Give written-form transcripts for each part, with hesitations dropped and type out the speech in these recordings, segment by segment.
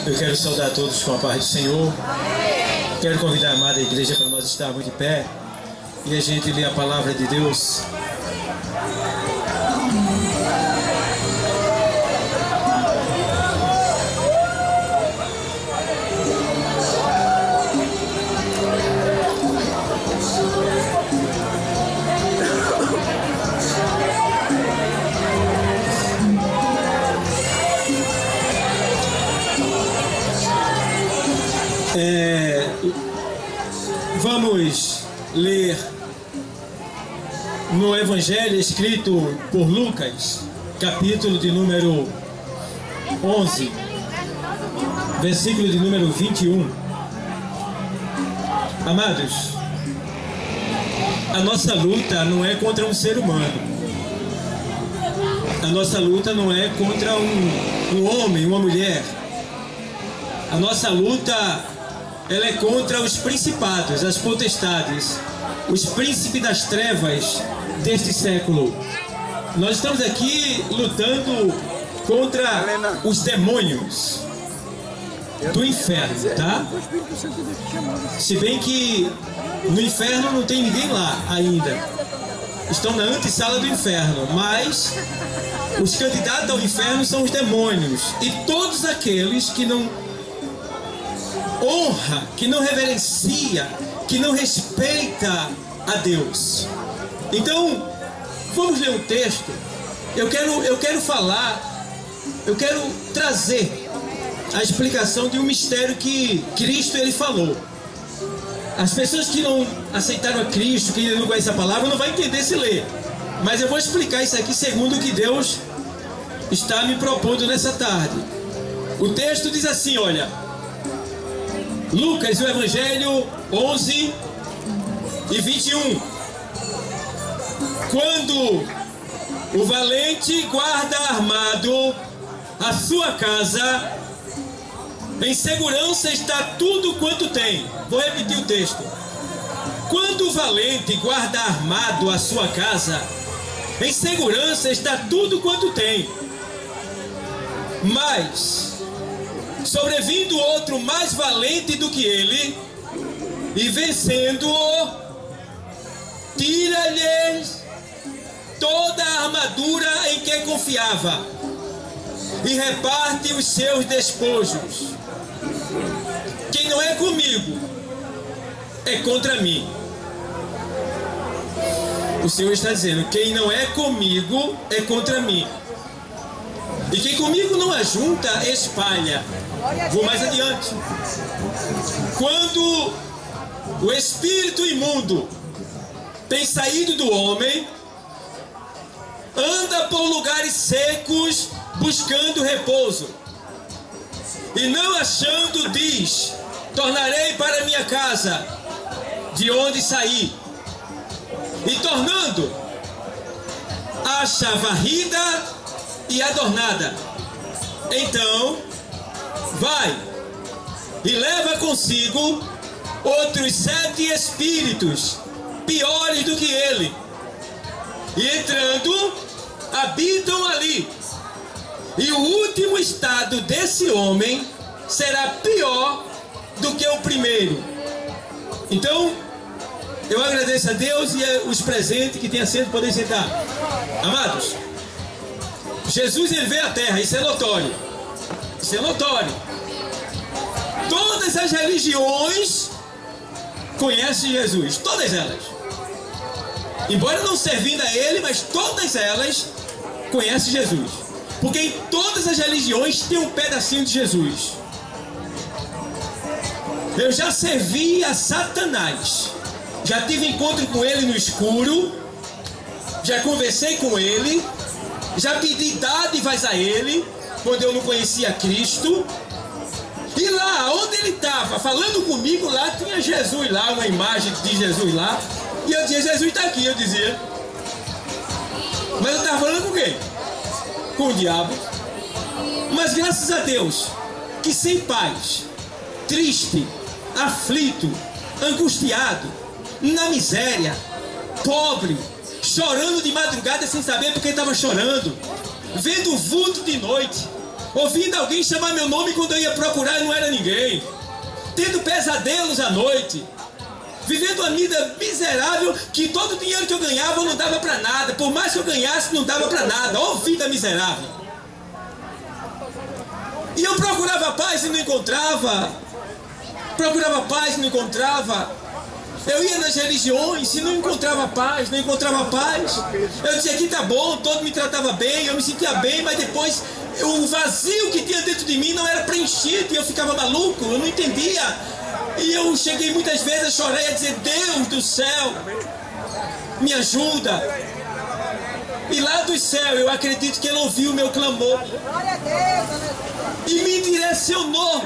Eu quero saudar todos com a paz do Senhor. Quero convidar a amada igreja para nós estarmos de pé e a gente ler a palavra de Deus. Vamos ler no Evangelho escrito por Lucas, capítulo de número 11, versículo de número 21. Amados, a nossa luta não é contra um ser humano. A nossa luta não é contra um homem, uma mulher. A nossa luta, ela é contra os principados, as potestades, os príncipes das trevas deste século. Nós estamos aqui lutando contra os demônios do inferno, tá? Se bem que no inferno não tem ninguém lá ainda. Estão na antessala do inferno, mas os candidatos ao inferno são os demônios e todos aqueles que não honra, que não reverencia, que não respeita a Deus. Então, vamos ler um texto. Eu quero falar, eu quero trazer a explicação de um mistério que Cristo ele falou. As pessoas que não aceitaram a Cristo, que não conhecem a palavra, não vão entender se ler. Mas eu vou explicar isso aqui segundo o que Deus está me propondo nessa tarde. O texto diz assim, olha, Lucas, o Evangelho 11 e 21. Quando o valente guarda armado a sua casa, em segurança está tudo quanto tem. Vou repetir o texto. Quando o valente guarda armado a sua casa, em segurança está tudo quanto tem. Mas sobrevindo outro mais valente do que ele, e vencendo-o, tira-lhes toda a armadura em que confiava, e reparte os seus despojos. Quem não é comigo, é contra mim. O Senhor está dizendo, quem não é comigo, é contra mim. E quem comigo não ajunta, espalha. Vou mais adiante. Quando o espírito imundo tem saído do homem, anda por lugares secos buscando repouso, e não achando, diz, tornarei para minha casa, de onde saí. E tornando, acha varrida e adornada. Então vai e leva consigo outros 7 espíritos piores do que ele, e entrando habitam ali. E o último estado desse homem será pior do que o primeiro. Então eu agradeço a Deus e os presentes que tem assento podem sentar. Amados, Jesus ele veio à terra, isso é notório. Isso é notório. Todas as religiões conhecem Jesus, todas elas. Embora não servindo a ele, mas todas elas conhecem Jesus. Porque em todas as religiões tem um pedacinho de Jesus. Eu já servi a Satanás. Já tive encontro com ele no escuro. Já conversei com ele. Já pedi dádivas a ele, quando eu não conhecia Cristo. E lá, onde ele estava falando comigo, lá tinha Jesus lá, uma imagem de Jesus lá. E eu dizia, Jesus está aqui, eu dizia. Mas eu estava falando com quem? Com o diabo. Mas graças a Deus, que sem paz, triste, aflito, angustiado, na miséria, pobre, chorando de madrugada sem saber porque estava chorando, vendo o vulto de noite, ouvindo alguém chamar meu nome quando eu ia procurar e não era ninguém, tendo pesadelos à noite, vivendo uma vida miserável, que todo o dinheiro que eu ganhava não dava para nada, por mais que eu ganhasse não dava para nada. Ó, vida miserável. E eu procurava paz e não encontrava, procurava paz e não encontrava. Eu ia nas religiões e não encontrava paz, não encontrava paz. Eu dizia, aqui tá bom, todo me tratava bem, eu me sentia bem, mas depois o vazio que tinha dentro de mim não era preenchido e eu ficava maluco, eu não entendia. E eu cheguei muitas vezes a chorar e a dizer, Deus do céu, me ajuda. E lá do céu eu acredito que Ele ouviu o meu clamor e me direcionou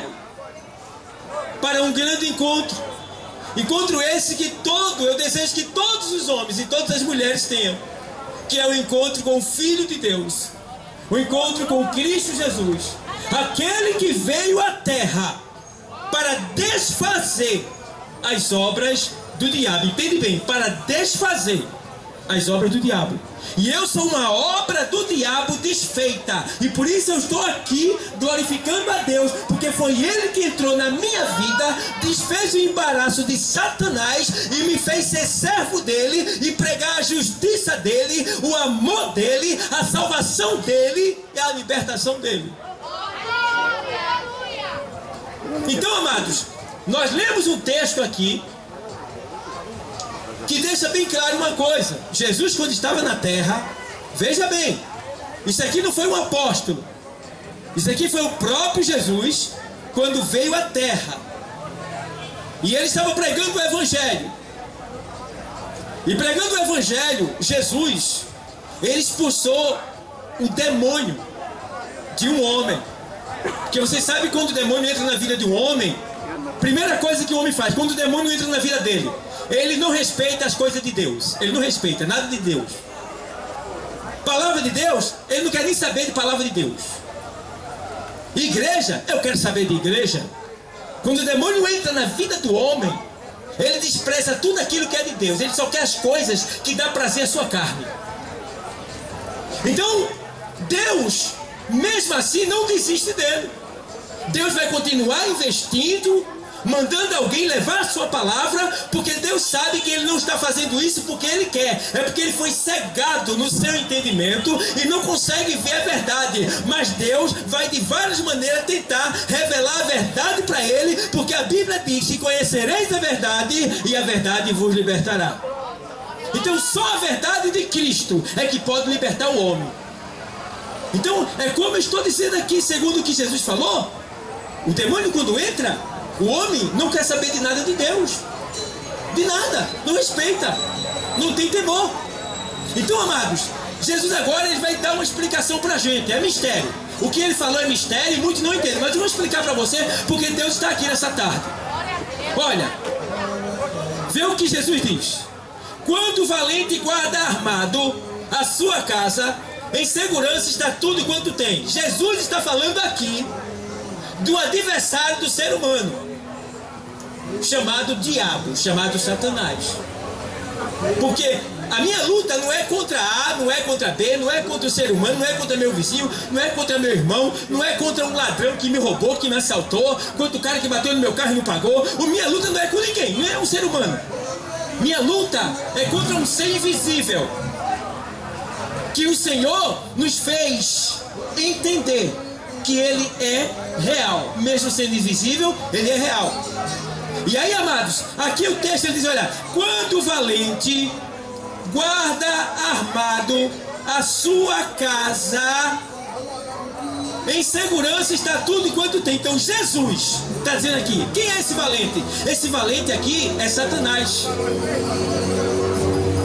para um grande encontro. Encontro esse que eu desejo que todos os homens e todas as mulheres tenham, que é o encontro com o Filho de Deus, o encontro com Cristo Jesus, aquele que veio à terra para desfazer as obras do diabo. Entende bem? Para desfazer as obras do diabo. E eu sou uma obra do diabo desfeita. E por isso eu estou aqui glorificando a Deus, porque foi Ele que entrou na minha vida, desfez o embaraço de Satanás e me fez ser servo dele e pregar a justiça dele, o amor dele, a salvação dele e a libertação dele. Então, amados, nós lemos um texto aqui que deixa bem claro uma coisa. Jesus, quando estava na terra, veja bem, isso aqui não foi um apóstolo, isso aqui foi o próprio Jesus, quando veio à terra, e ele estava pregando o Evangelho. E pregando o Evangelho, Jesus, ele expulsou o demônio de um homem. Porque você sabe, quando o demônio entra na vida de um homem, primeira coisa que o homem faz, quando o demônio entra na vida dele, ele não respeita as coisas de Deus. Ele não respeita nada de Deus. Palavra de Deus, ele não quer nem saber de palavra de Deus. Igreja, eu quero saber de igreja. Quando o demônio entra na vida do homem, ele despreza tudo aquilo que é de Deus. Ele só quer as coisas que dá prazer à sua carne. Então, Deus, mesmo assim, não desiste dele. Deus vai continuar investindo, mandando alguém levar a sua palavra, porque Deus sabe que Ele não está fazendo isso porque Ele quer, é porque Ele foi cegado no seu entendimento e não consegue ver a verdade. Mas Deus vai de várias maneiras tentar revelar a verdade para ele, porque a Bíblia diz que conhecereis a verdade e a verdade vos libertará. Então só a verdade de Cristo é que pode libertar o homem. Então é como eu estou dizendo aqui, segundo o que Jesus falou, o demônio quando entra, o homem não quer saber de nada de Deus, de nada, não respeita, não tem temor. Então, amados, Jesus agora ele vai dar uma explicação para a gente, é mistério. O que ele falou é mistério e muitos não entendem, mas eu vou explicar para você, porque Deus está aqui nessa tarde. Olha, vê o que Jesus diz. Quando o valente guarda armado a sua casa, em segurança está tudo quanto tem. Jesus está falando aqui do adversário do ser humano, chamado diabo, chamado Satanás. Porque a minha luta não é contra A, não é contra B, não é contra o ser humano, não é contra meu vizinho, não é contra meu irmão, não é contra um ladrão que me roubou, que me assaltou, contra o cara que bateu no meu carro e não pagou. A minha luta não é com ninguém, não é um ser humano. Minha luta é contra um ser invisível, que o Senhor nos fez entender que Ele é real. Mesmo sendo invisível, Ele é real. E aí, amados, aqui o texto ele diz, olha, quando o valente guarda armado a sua casa, em segurança está tudo quanto tem. Então Jesus está dizendo aqui, quem é esse valente? Esse valente aqui é Satanás.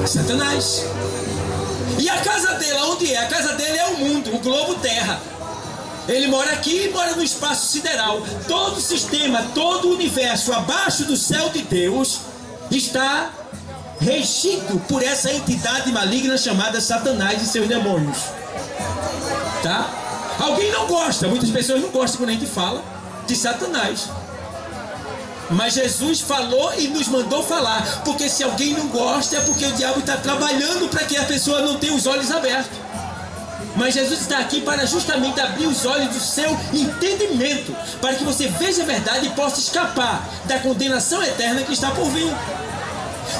Satanás. E a casa dele, onde é? A casa dele é o mundo, o globo terra. Ele mora aqui e mora no espaço sideral. Todo o sistema, todo o universo abaixo do céu de Deus está regido por essa entidade maligna chamada Satanás e seus demônios. Tá? Alguém não gosta, muitas pessoas não gostam quando a gente fala de Satanás. Mas Jesus falou e nos mandou falar, porque se alguém não gosta é porque o diabo está trabalhando para que a pessoa não tenha os olhos abertos. Mas Jesus está aqui para justamente abrir os olhos do seu entendimento, para que você veja a verdade e possa escapar da condenação eterna que está por vir.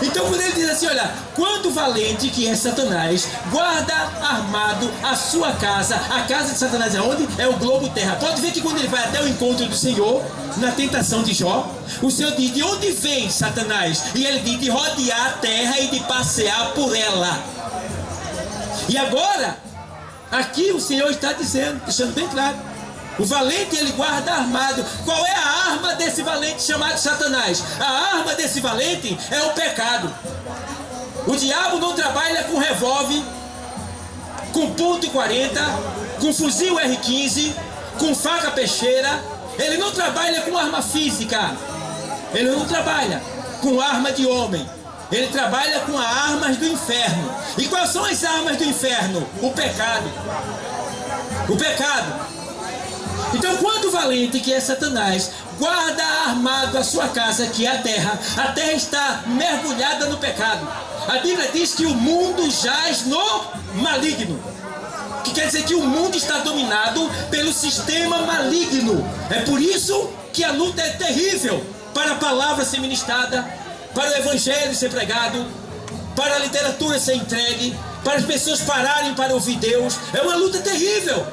Então quando ele diz assim, olha, quanto valente que é Satanás, guarda armado a sua casa. A casa de Satanás é onde? É o globo terra. Pode ver que quando ele vai até o encontro do Senhor, na tentação de Jó, o Senhor diz, de onde vem Satanás? E ele diz, de rodear a terra e de passear por ela. E agora, aqui o Senhor está dizendo, deixando bem claro, o valente ele guarda armado. Qual é a arma desse valente chamado Satanás? A arma desse valente é o pecado. O diabo não trabalha com revólver, com .40, com fuzil R15, com faca peixeira. Ele não trabalha com arma física. Ele não trabalha com arma de homem. Ele trabalha com as armas do inferno. E quais são as armas do inferno? O pecado. O pecado. Então, quando o valente, que é Satanás, guarda armado a sua casa, que é a terra está mergulhada no pecado. A Bíblia diz que o mundo jaz no maligno. Que quer dizer que o mundo está dominado pelo sistema maligno. É por isso que a luta é terrível para a palavra ser ministrada, para o evangelho ser pregado, para a literatura ser entregue, para as pessoas pararem para ouvir Deus. É uma luta terrível.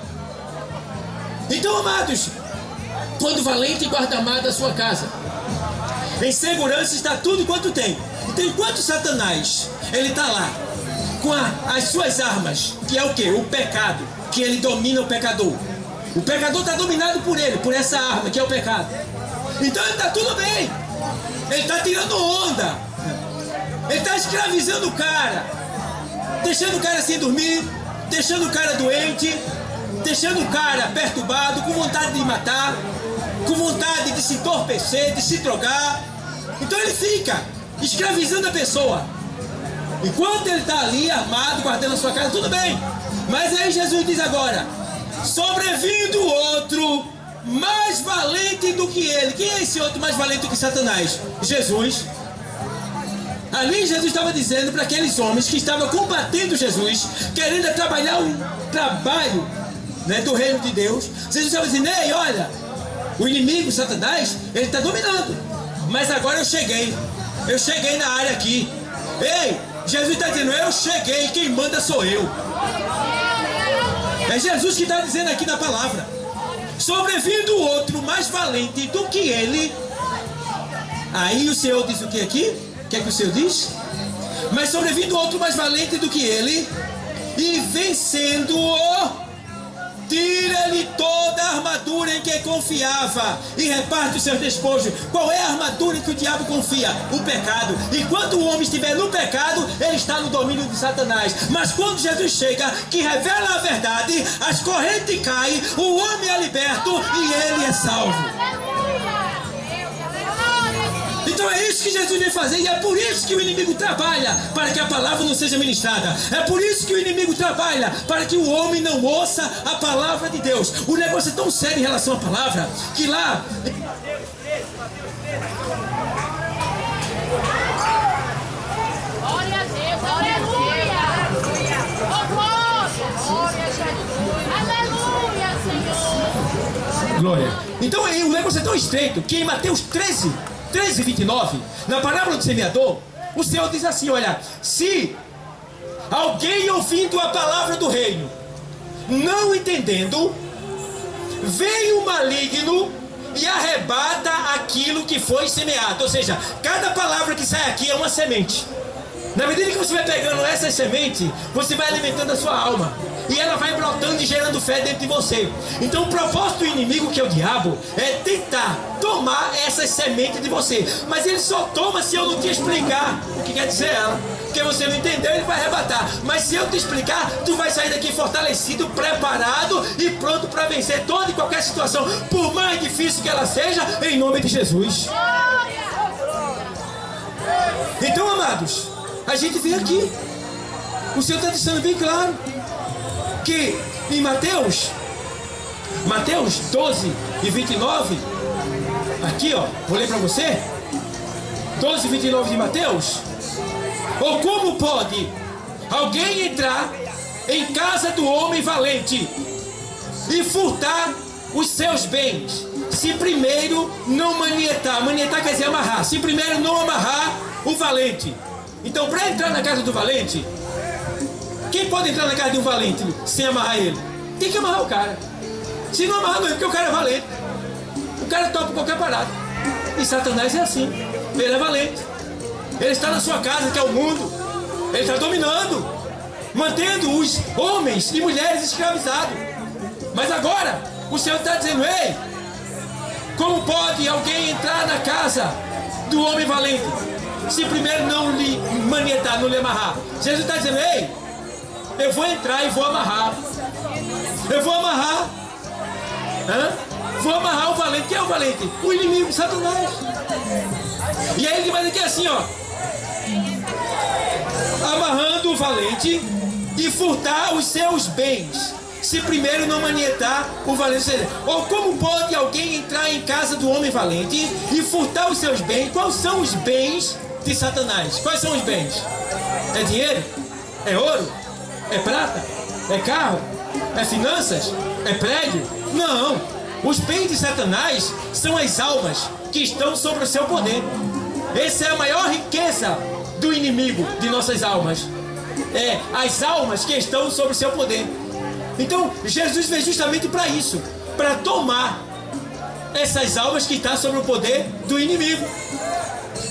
Então, amados, quando o valente guarda armado a sua casa, em segurança está tudo quanto tem. Então, enquanto Satanás, ele está lá, com as suas armas, que é o que? O pecado, que ele domina o pecador. O pecador está dominado por ele, por essa arma, que é o pecado. Então, ele está tudo bem. Ele está tirando onda. Ele está escravizando o cara, deixando o cara sem dormir, deixando o cara doente, deixando o cara perturbado, com vontade de matar, com vontade de se entorpecer, de se drogar. Então ele fica escravizando a pessoa. Enquanto ele está ali armado, guardando a sua casa, tudo bem. Mas aí Jesus diz agora, sobrevindo outro mais valente do que ele. Quem é esse outro mais valente do que Satanás? Jesus. Ali Jesus estava dizendo para aqueles homens que estavam combatendo Jesus, querendo trabalhar um trabalho, né, do reino de Deus. Jesus estava dizendo, ei, olha, o inimigo, Satanás, ele está dominando. Mas agora eu cheguei na área aqui. Ei, Jesus está dizendo, eu cheguei, quem manda sou eu. É Jesus que está dizendo aqui na palavra. Sobrevindo outro mais valente do que ele. Aí o Senhor diz o que aqui? O que é que o Senhor diz? Mas sobrevindo outro mais valente do que ele, e vencendo-o, tira-lhe toda a armadura em que confiava e reparte os seus despojos. Qual é a armadura em que o diabo confia? O pecado. Enquanto o homem estiver no pecado, ele está no domínio de Satanás. Mas quando Jesus chega, que revela a verdade, as correntes caem, o homem é liberto e ele é salvo. Então é isso que Jesus vem fazer, e é por isso que o inimigo trabalha para que a palavra não seja ministrada. É por isso que o inimigo trabalha para que o homem não ouça a palavra de Deus. O negócio é tão sério em relação à palavra que lá... Glória a Deus, aleluia! Glória a Jesus! Aleluia, Senhor! Glória! Então o negócio é tão estreito que em Mateus 13:29, na parábola do semeador, o Senhor diz assim, olha, se alguém ouvindo a palavra do reino, não entendendo, vem o maligno e arrebata aquilo que foi semeado. Ou seja, cada palavra que sai aqui é uma semente. Na medida que você vai pegando essa semente, você vai alimentando a sua alma. E ela vai brotando e gerando fé dentro de você. Então o propósito do inimigo, que é o diabo, é tentar tomar essas sementes de você. Mas ele só toma se eu não te explicar o que quer dizer ela. Porque você não entendeu, ele vai arrebatar. Mas se eu te explicar, tu vai sair daqui fortalecido, preparado e pronto para vencer toda e qualquer situação, por mais difícil que ela seja, em nome de Jesus. Então, amados, a gente vê aqui, o Senhor está dizendo bem claro que em Mateus 12:29, aqui ó, vou ler para você, 12:29 de Mateus. Ou como pode alguém entrar em casa do homem valente e furtar os seus bens, se primeiro não manietar. Manietar quer dizer amarrar. Se primeiro não amarrar o valente. Então, para entrar na casa do valente, quem pode entrar na casa de um valente sem amarrar ele? Tem que amarrar o cara. Se não amarrar, não é porque o cara é valente. O cara topa qualquer parada. E Satanás é assim. Ele é valente. Ele está na sua casa, que é o mundo. Ele está dominando, mantendo os homens e mulheres escravizados. Mas agora, o Senhor está dizendo: ei, como pode alguém entrar na casa do homem valente se primeiro não lhe manietar, não lhe amarrar? Jesus está dizendo: ei, eu vou entrar e vou amarrar. Eu vou amarrar. Vou amarrar o valente. Quem é o valente? O inimigo, Satanás. E aí ele vai dizer assim, ó: amarrando o valente e furtar os seus bens, se primeiro não manietar o valente. Ou como pode alguém entrar em casa do homem valente e furtar os seus bens? Quais são os bens de Satanás? Quais são os bens? É dinheiro? É ouro? É prata? É carro? É finanças? É prédio? Não! Os bens de Satanás são as almas que estão sobre o seu poder. Essa é a maior riqueza do inimigo de nossas almas. É as almas que estão sobre o seu poder. Então Jesus veio justamente para isso, para tomar essas almas que estão sobre o poder do inimigo.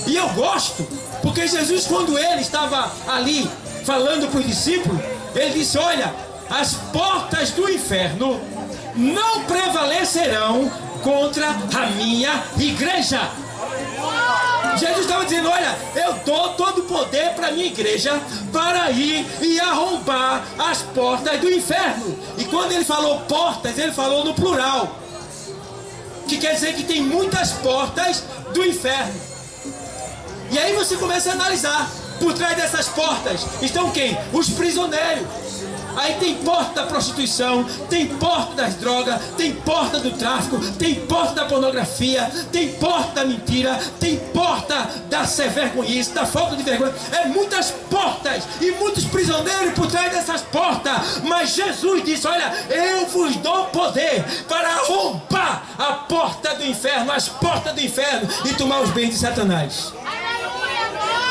E eu gosto, porque Jesus, quando ele estava ali falando para os discípulos, ele disse: olha, as portas do inferno não prevalecerão contra a minha igreja. Jesus estava dizendo: olha, eu dou todo o poder para a minha igreja para ir e arrombar as portas do inferno. E quando ele falou portas, ele falou no plural, que quer dizer que tem muitas portas do inferno. E aí você começa a analisar: por trás dessas portas estão quem? Os prisioneiros. Aí tem porta da prostituição, tem porta das drogas, tem porta do tráfico, tem porta da pornografia, tem porta da mentira, tem porta da vergonhice, da falta de vergonha. É muitas portas e muitos prisioneiros por trás dessas portas. Mas Jesus disse: olha, eu vos dou poder para arrombar a porta do inferno, as portas do inferno, e tomar os bens de Satanás.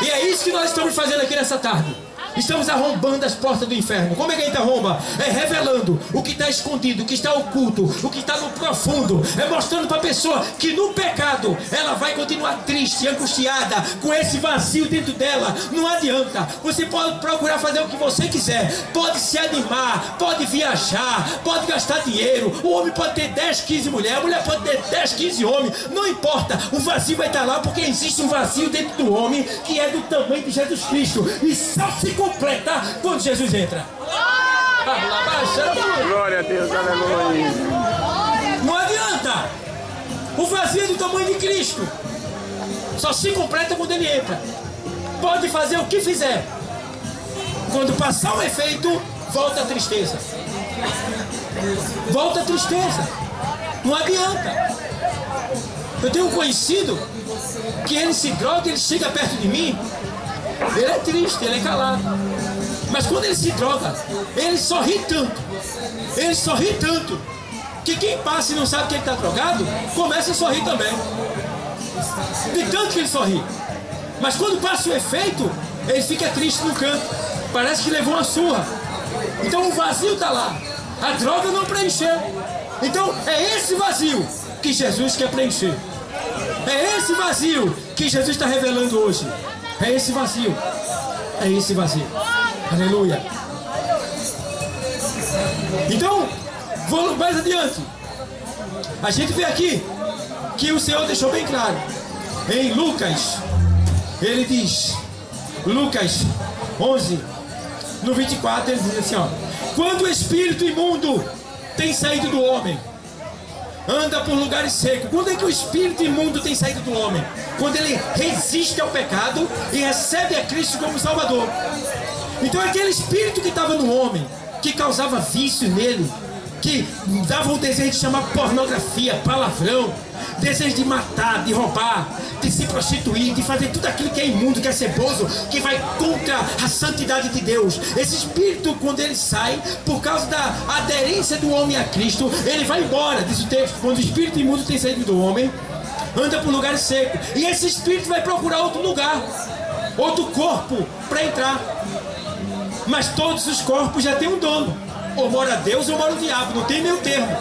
E é isso que nós estamos fazendo aqui nessa tarde. Estamos arrombando as portas do inferno. Como é que a gente arromba? É revelando o que está escondido, o que está oculto, o que está no profundo. É mostrando para a pessoa que no pecado ela vai continuar triste, angustiada, com esse vazio dentro dela. Não adianta. Você pode procurar fazer o que você quiser, pode se animar, pode viajar, pode gastar dinheiro. O homem pode ter 10, 15 mulheres, a mulher pode ter 10, 15 homens. Não importa, o vazio vai estar lá, porque existe um vazio dentro do homem que é do tamanho de Jesus Cristo. E só se completa quando Jesus entra. Glória a Deus, aleluia. Não adianta. O vazio é do tamanho de Cristo. Só se completa quando ele entra. Pode fazer o que fizer. Quando passar o efeito, volta a tristeza. Volta a tristeza. Não adianta. Eu tenho um conhecido que ele se droga, ele chega perto de mim, ele é triste, ele é calado. Mas quando ele se droga, ele sorri tanto. Ele sorri tanto que quem passa e não sabe que ele está drogado, começa a sorrir também. De tanto que ele sorri. Mas quando passa o efeito, ele fica triste no canto. Parece que levou uma surra. Então o vazio está lá. A droga não preencheu. Então é esse vazio que Jesus quer preencher. É esse vazio que Jesus está revelando hoje. É esse vazio. É esse vazio. Aleluia. Então, vamos mais adiante. A gente vê aqui que o Senhor deixou bem claro. Em Lucas, ele diz, Lucas 11, no 24, ele diz assim, ó: quando o espírito imundo tem saído do homem, anda por lugares secos. Quando é que o espírito imundo tem saído do homem? Quando ele resiste ao pecado e recebe a Cristo como Salvador. Então aquele espírito que estava no homem, que causava vício nele, que dava o desejo de chamar pornografia, palavrão, desejo de matar, de roubar, de se prostituir, de fazer tudo aquilo que é imundo, que é ceboso, que vai contra a santidade de Deus. Esse espírito, quando ele sai, por causa da aderência do homem a Cristo, ele vai embora, diz o texto. Quando o espírito imundo tem saído do homem, anda por lugares secos, e esse espírito vai procurar outro lugar, outro corpo para entrar. Mas todos os corpos já têm um dono, ou mora Deus ou mora o diabo, não tem meio termo,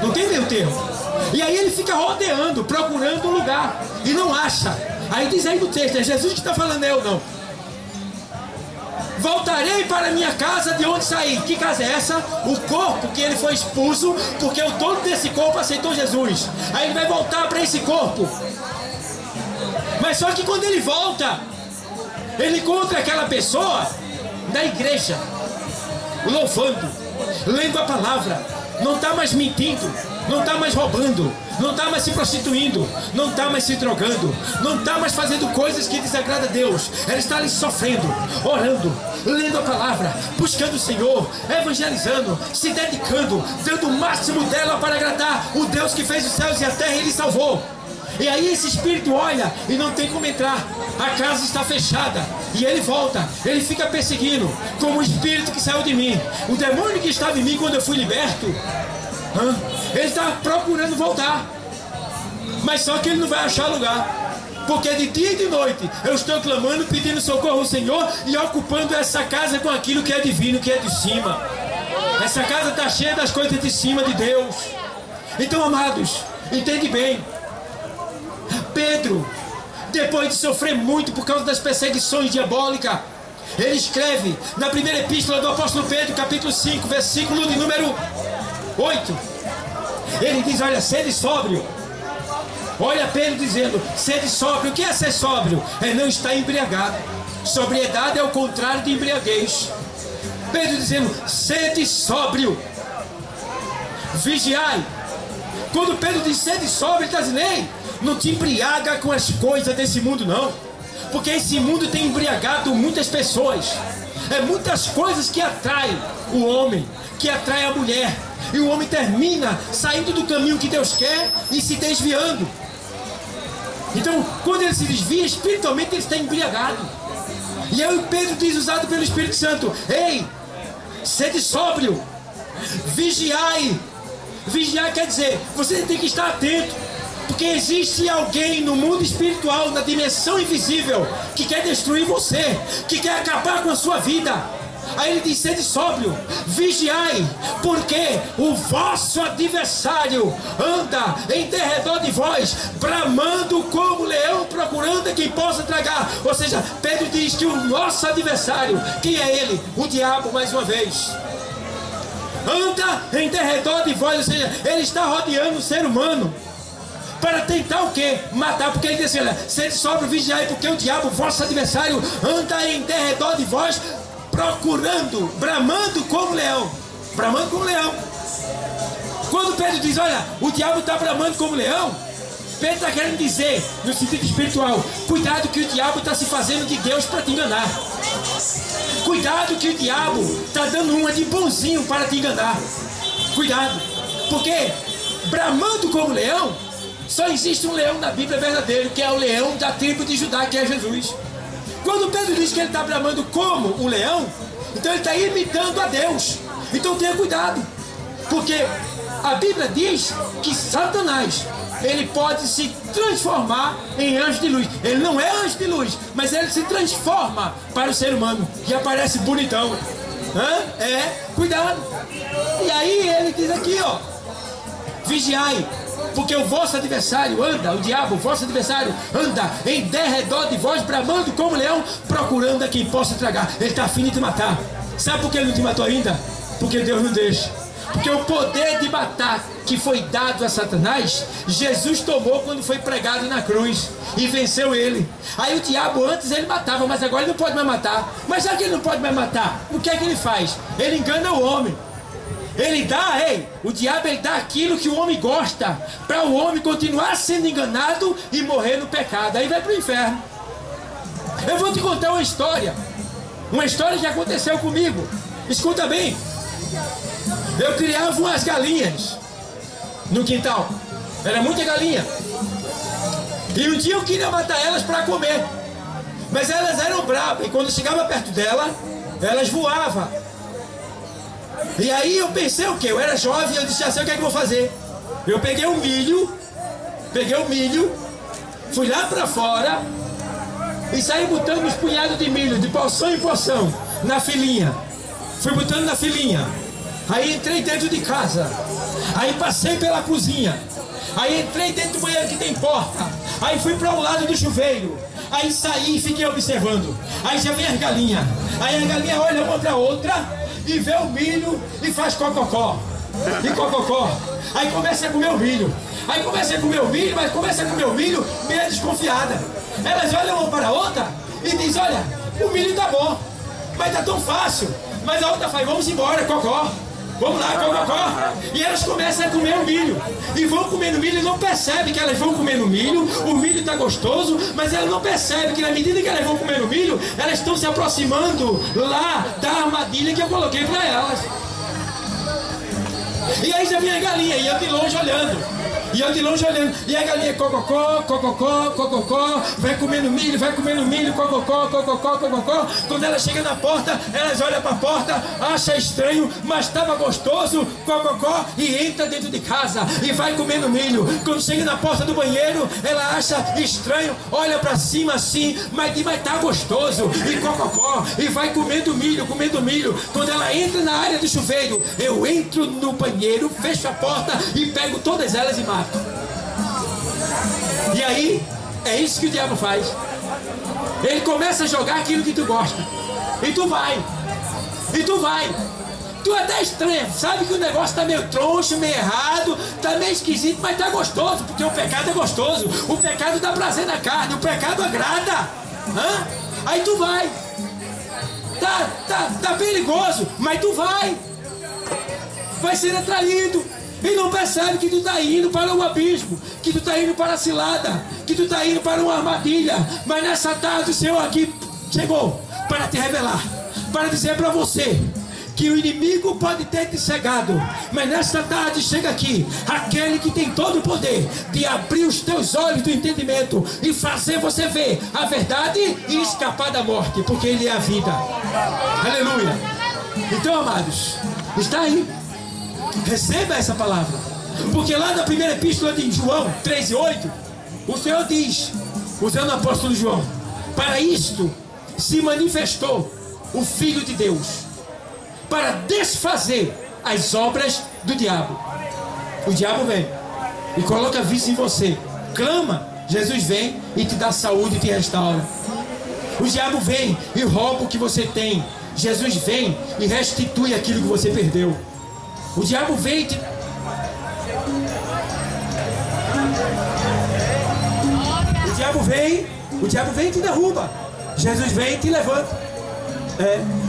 não tem meio termo. E aí ele fica rodeando, procurando um lugar, e não acha. Aí diz aí no texto, é Jesus que está falando, eu não. Voltarei para minha casa de onde saí. Que casa é essa? O corpo que ele foi expulso, porque o dono desse corpo aceitou Jesus. Aí ele vai voltar para esse corpo. Mas só que quando ele volta, ele encontra aquela pessoa na igreja, louvando, lendo a palavra, não está mais mentindo, não está mais roubando, não está mais se prostituindo, não está mais se drogando, não está mais fazendo coisas que desagradam a Deus. Ela está ali sofrendo, orando, lendo a palavra, buscando o Senhor, evangelizando, se dedicando, dando o máximo dela para agradar o Deus que fez os céus e a terra e Ele salvou. E aí esse espírito olha e não tem como entrar, a casa está fechada, e ele volta, ele fica perseguindo, como o espírito que saiu de mim, o demônio que estava em mim quando eu fui liberto. Ele está procurando voltar, mas só que ele não vai achar lugar, porque de dia e de noite eu estou clamando, pedindo socorro ao Senhor e ocupando essa casa com aquilo que é divino, que é de cima. Essa casa está cheia das coisas de cima de Deus. Então, amados, entende bem, Pedro, depois de sofrer muito por causa das perseguições diabólicas, ele escreve na primeira epístola do apóstolo Pedro, capítulo 5, versículo de número 8. Ele diz, olha, sede sóbrio. Olha Pedro dizendo, sede sóbrio. O que é ser sóbrio? É não estar embriagado. Sobriedade é o contrário de embriaguez. Pedro dizendo, sede sóbrio, vigiai. Quando Pedro diz sede sóbrio, ele está dizendo, ei, não te embriaga com as coisas desse mundo não, porque esse mundo tem embriagado muitas pessoas. É muitas coisas que atraem o homem, que atraem a mulher, e o homem termina saindo do caminho que Deus quer e se desviando. Então, quando ele se desvia, espiritualmente ele está embriagado. E aí o Pedro diz, usado pelo Espírito Santo, ei, sede sóbrio, vigiai. Vigiar quer dizer, você tem que estar atento, porque existe alguém no mundo espiritual, na dimensão invisível, que quer destruir você, que quer acabar com a sua vida. Aí ele diz, sede sóbrio, vigiai, porque o vosso adversário anda em derredor de vós, bramando como leão, procurando a quem possa tragar. Ou seja, Pedro diz que o nosso adversário, quem é ele? O diabo, mais uma vez. Anda em derredor de vós, ou seja, ele está rodeando o ser humano para tentar o quê? Matar, porque ele diz assim, olha, sede sóbrio, vigiai, porque o diabo, vosso adversário, anda em derredor de vós, procurando, bramando como leão. Bramando como leão. Quando Pedro diz, olha, o diabo está bramando como leão, Pedro está querendo dizer, no sentido espiritual, cuidado que o diabo está se fazendo de Deus para te enganar. Cuidado que o diabo está dando uma de bonzinho para te enganar. Cuidado, porque bramando como leão, só existe um leão na Bíblia verdadeiro, que é o leão da tribo de Judá, que é Jesus. Quando Pedro diz que ele está bramando como um leão, então ele está imitando a Deus. Então tenha cuidado, porque a Bíblia diz que Satanás, ele pode se transformar em anjo de luz. Ele não é anjo de luz, mas ele se transforma para o ser humano e aparece bonitão. Cuidado. E aí ele diz aqui, ó, vigiai, porque o vosso adversário anda, o diabo, o vosso adversário anda em derredor de vós, bramando como leão, procurando a quem possa tragar. Ele está afim de te matar. Sabe por que ele não te matou ainda? Porque Deus não deixa. Porque o poder de matar que foi dado a Satanás, Jesus tomou quando foi pregado na cruz e venceu ele. Aí o diabo antes ele matava, mas agora ele não pode mais matar. Mas já que ele não pode mais matar, o que é que ele faz? Ele engana o homem. Ele dá, o diabo ele dá aquilo que o homem gosta, para o homem continuar sendo enganado e morrer no pecado. Aí vai para o inferno. Eu vou te contar uma história que aconteceu comigo. Escuta bem. Eu criava umas galinhas no quintal. Era muita galinha. E um dia eu queria matar elas para comer. Mas elas eram bravas. E quando chegava perto dela, elas voavam. E aí eu pensei o quê? Eu era jovem e eu disse assim, o que é que eu vou fazer? Eu peguei o milho, fui lá para fora e saí botando uns punhados de milho, de porção em porção, na filinha. Fui botando na filinha. Aí entrei dentro de casa. Aí passei pela cozinha. Aí entrei dentro do banheiro que tem porta. Aí fui para o lado do chuveiro. Aí saí e fiquei observando. Aí já vem as galinhas. Aí a galinha olha uma para outra e vê o milho e faz cococó. E cococó. Aí começa a comer o milho. Aí começa a comer o milho, mas começa a comer o milho meio desconfiada. Elas olham uma para a outra e dizem, olha, o milho tá bom, mas tá tão fácil. Mas a outra fala, vamos embora, cocó. Vamos lá, cococó. E elas começam a comer o milho. E vão comendo milho e não percebem que elas vão comendo milho. O milho está gostoso, mas elas não percebem que na medida que elas vão comendo milho, elas estão se aproximando lá da armadilha que eu coloquei para elas. E aí já vem a galinha e eu de longe olhando. E a galinha cococó, cococó, cococó, vai comendo milho, cococó, cococó, cococó. Quando ela chega na porta, elas olham para a porta, acha estranho, mas estava gostoso, cococó, e entra dentro de casa e vai comendo milho. Quando chega na porta do banheiro, ela acha estranho, olha para cima assim, mas tá gostoso, e cococó, e vai comendo milho. Quando ela entra na área do chuveiro, eu entro no banheiro, fecho a porta e pego todas elas e mato. E aí, é isso que o diabo faz. Ele começa a jogar aquilo que tu gosta. E tu vai. Tu até estranha, sabe que o negócio tá meio troncho, meio errado, tá meio esquisito, mas tá gostoso, porque o pecado é gostoso. O pecado dá prazer na carne, o pecado agrada. Aí tu vai. Tá perigoso, mas tu vai. Vai ser atraído. E não percebe que tu está indo para um abismo, que tu está indo para a cilada, que tu está indo para uma armadilha. Mas nessa tarde o Senhor aqui chegou para te revelar, para dizer para você que o inimigo pode ter te cegado, mas nessa tarde chega aqui aquele que tem todo o poder de abrir os teus olhos do entendimento e fazer você ver a verdade e escapar da morte, porque Ele é a vida. Aleluia. Então, amados, está aí. Receba essa palavra, porque lá na primeira epístola de João 3:8, o Senhor diz, usando o apóstolo João, para isto se manifestou o Filho de Deus, para desfazer as obras do diabo. O diabo vem e coloca vício em você, clama, Jesus vem e te dá saúde e te restaura. O diabo vem e rouba o que você tem, Jesus vem e restitui aquilo que você perdeu. O diabo vem e te... O diabo vem e te derruba. Jesus vem e te levanta.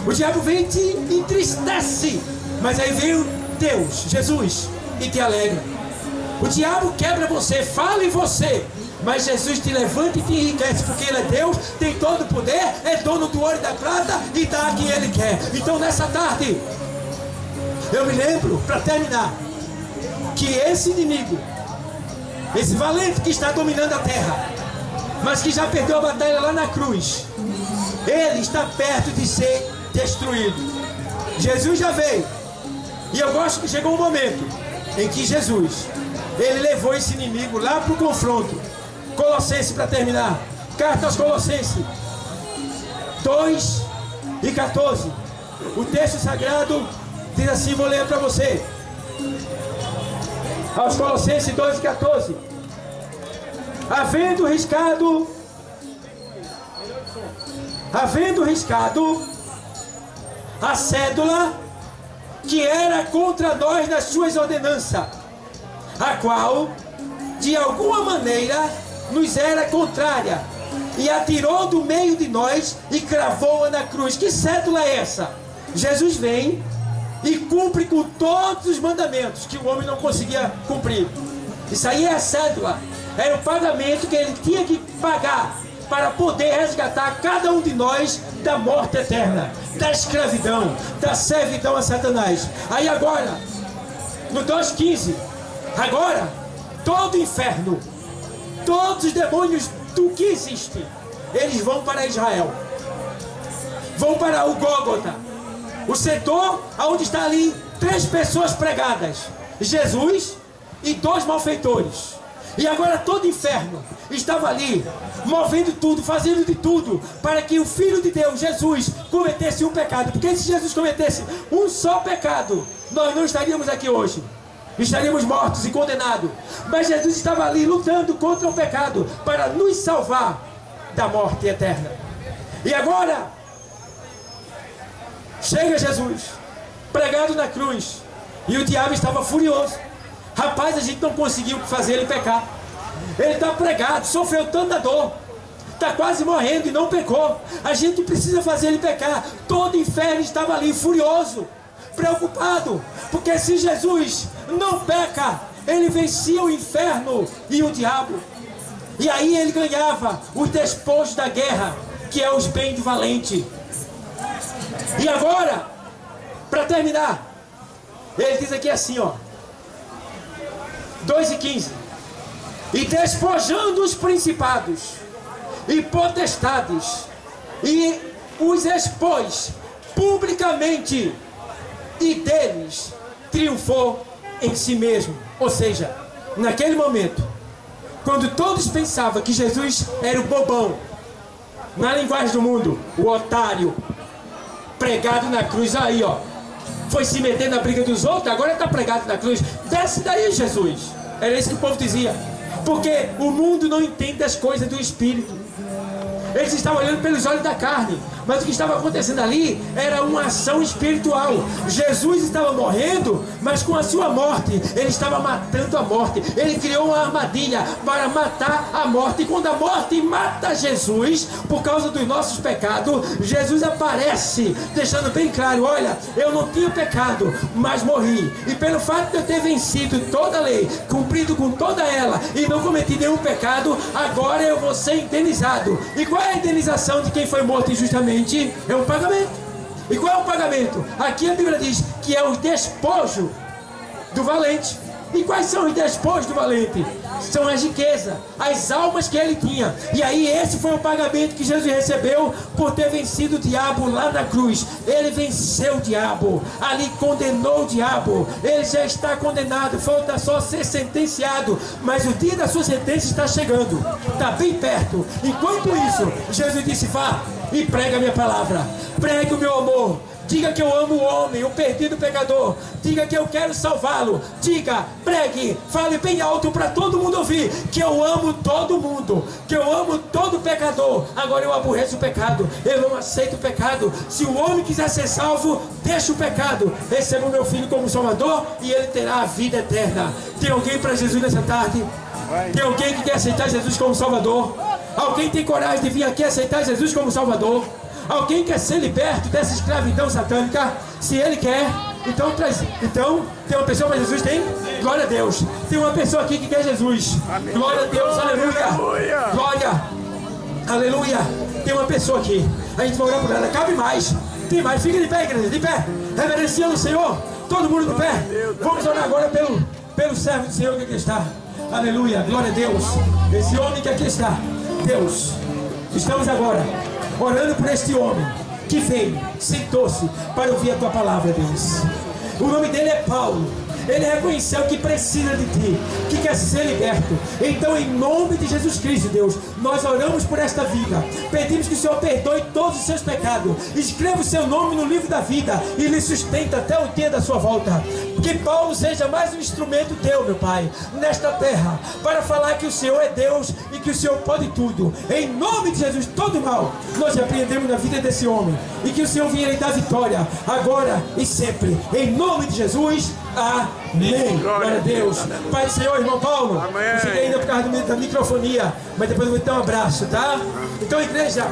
O diabo vem e te entristece. Mas aí vem Deus, Jesus, e te alegra. O diabo quebra você, fala em você, mas Jesus te levanta e te enriquece, porque Ele é Deus, tem todo o poder, é dono do ouro e da prata e dá a quem Ele quer. Então nessa tarde eu me lembro, para terminar, que esse inimigo, esse valente que está dominando a terra, mas que já perdeu a batalha lá na cruz, ele está perto de ser destruído. Jesus já veio. E eu gosto que chegou um momento em que Jesus, ele levou esse inimigo lá para o confronto. Colossenses, para terminar, carta aos Colossenses 2:14. O texto sagrado diz assim, vou ler para você. Aos Colossenses 2:14. Havendo riscado a cédula que era contra nós nas suas ordenanças, a qual de alguma maneira nos era contrária, e atirou do meio de nós e cravou-a na cruz. Que cédula é essa? Jesus vem e cumpre com todos os mandamentos que o homem não conseguia cumprir. Isso aí é a cédula, era o pagamento que ele tinha que pagar para poder resgatar cada um de nós da morte eterna, da escravidão, da servidão a Satanás. Aí agora, no 2:15, agora todo o inferno, todos os demônios do que existe, eles vão para Israel, vão para o Gólgota, o setor onde está ali 3 pessoas pregadas, Jesus e 2 malfeitores. E agora todo o inferno estava ali, movendo tudo, fazendo de tudo, para que o Filho de Deus, Jesus, cometesse um pecado. Porque se Jesus cometesse um só pecado, nós não estaríamos aqui hoje. Estaríamos mortos e condenados. Mas Jesus estava ali lutando contra o pecado, para nos salvar da morte eterna. E agora, chega Jesus, pregado na cruz, e o diabo estava furioso. Rapaz, a gente não conseguiu fazer ele pecar. Ele está pregado, sofreu tanta dor, está quase morrendo e não pecou. A gente precisa fazer ele pecar. Todo o inferno estava ali, furioso, preocupado, porque se Jesus não peca, ele vencia o inferno e o diabo. E aí ele ganhava os despojos da guerra, que é os bens do valente. E agora, para terminar, ele diz aqui assim, ó, 2:15: e despojando os principados e potestades, e os expôs publicamente, e deles triunfou em si mesmo. Ou seja, naquele momento, quando todos pensavam que Jesus era o bobão, na linguagem do mundo, o otário, pregado na cruz, aí ó, foi se meter na briga dos outros, agora está pregado na cruz. Desce daí, Jesus. Era isso que o povo dizia. Porque o mundo não entende as coisas do Espírito. Eles estavam olhando pelos olhos da carne, mas o que estava acontecendo ali era uma ação espiritual. Jesus estava morrendo, mas com a sua morte, ele estava matando a morte. Ele criou uma armadilha para matar a morte. E quando a morte mata Jesus, por causa dos nossos pecados, Jesus aparece, deixando bem claro: olha, eu não tinha pecado, mas morri. E pelo fato de eu ter vencido toda a lei, cumprido com toda ela, e não cometi nenhum pecado, agora eu vou ser indenizado. E qual é a indenização de quem foi morto injustamente? É um pagamento. E qual é o pagamento? Aqui a Bíblia diz que é o despojo do valente. E quais são os despojos do valente? São as riquezas, as almas que ele tinha. E aí esse foi o pagamento que Jesus recebeu por ter vencido o diabo lá na cruz. Ele venceu o diabo, ali condenou o diabo. Ele já está condenado, falta só ser sentenciado. Mas o dia da sua sentença está chegando, está bem perto. Enquanto isso, Jesus disse: vá e prega a minha palavra, pregue o meu amor. Diga que eu amo o homem, o perdido pecador. Diga que eu quero salvá-lo. Diga, pregue, fale bem alto para todo mundo ouvir que eu amo todo mundo, que eu amo todo pecador. Agora eu aborreço o pecado, eu não aceito o pecado. Se o homem quiser ser salvo, deixa o pecado, receba o meu filho como salvador e ele terá a vida eterna. Tem alguém para Jesus nessa tarde? Tem alguém que quer aceitar Jesus como salvador? Alguém tem coragem de vir aqui aceitar Jesus como salvador? Alguém quer ser liberto dessa escravidão satânica? Se ele quer, então traz. Então, tem uma pessoa para Jesus? Tem? Glória a Deus. Tem uma pessoa aqui que quer Jesus. Amém. Glória a Deus, aleluia. Aleluia. Glória, aleluia. Tem uma pessoa aqui. A gente vai orar por ela. Cabe mais. Tem mais. Fica de pé, igreja. De pé. Reverenciando o Senhor. Todo mundo de pé. Vamos orar agora pelo servo do Senhor que aqui está. Aleluia. Glória a Deus. Esse homem que aqui está. Deus. Estamos agora orando por este homem que veio, sentou-se para ouvir a tua palavra, Deus. O nome dele é Paulo. Ele reconheceu que precisa de ti, que quer ser liberto. Então, em nome de Jesus Cristo, Deus, nós oramos por esta vida. Pedimos que o Senhor perdoe todos os seus pecados, escreva o seu nome no livro da vida e lhe sustenta até o dia da sua volta. Que Paulo seja mais um instrumento teu, meu Pai, nesta terra, para falar que o Senhor é Deus e que o Senhor pode tudo. Em nome de Jesus, todo mal nós repreendemos na vida desse homem, e que o Senhor venha lhe dar vitória agora e sempre. Em nome de Jesus, amém. Glória a Deus. Pai do Senhor, irmão Paulo, Amém. não cheguei ainda por causa da microfonia, mas depois eu vou te dar um abraço, tá? Então, igreja,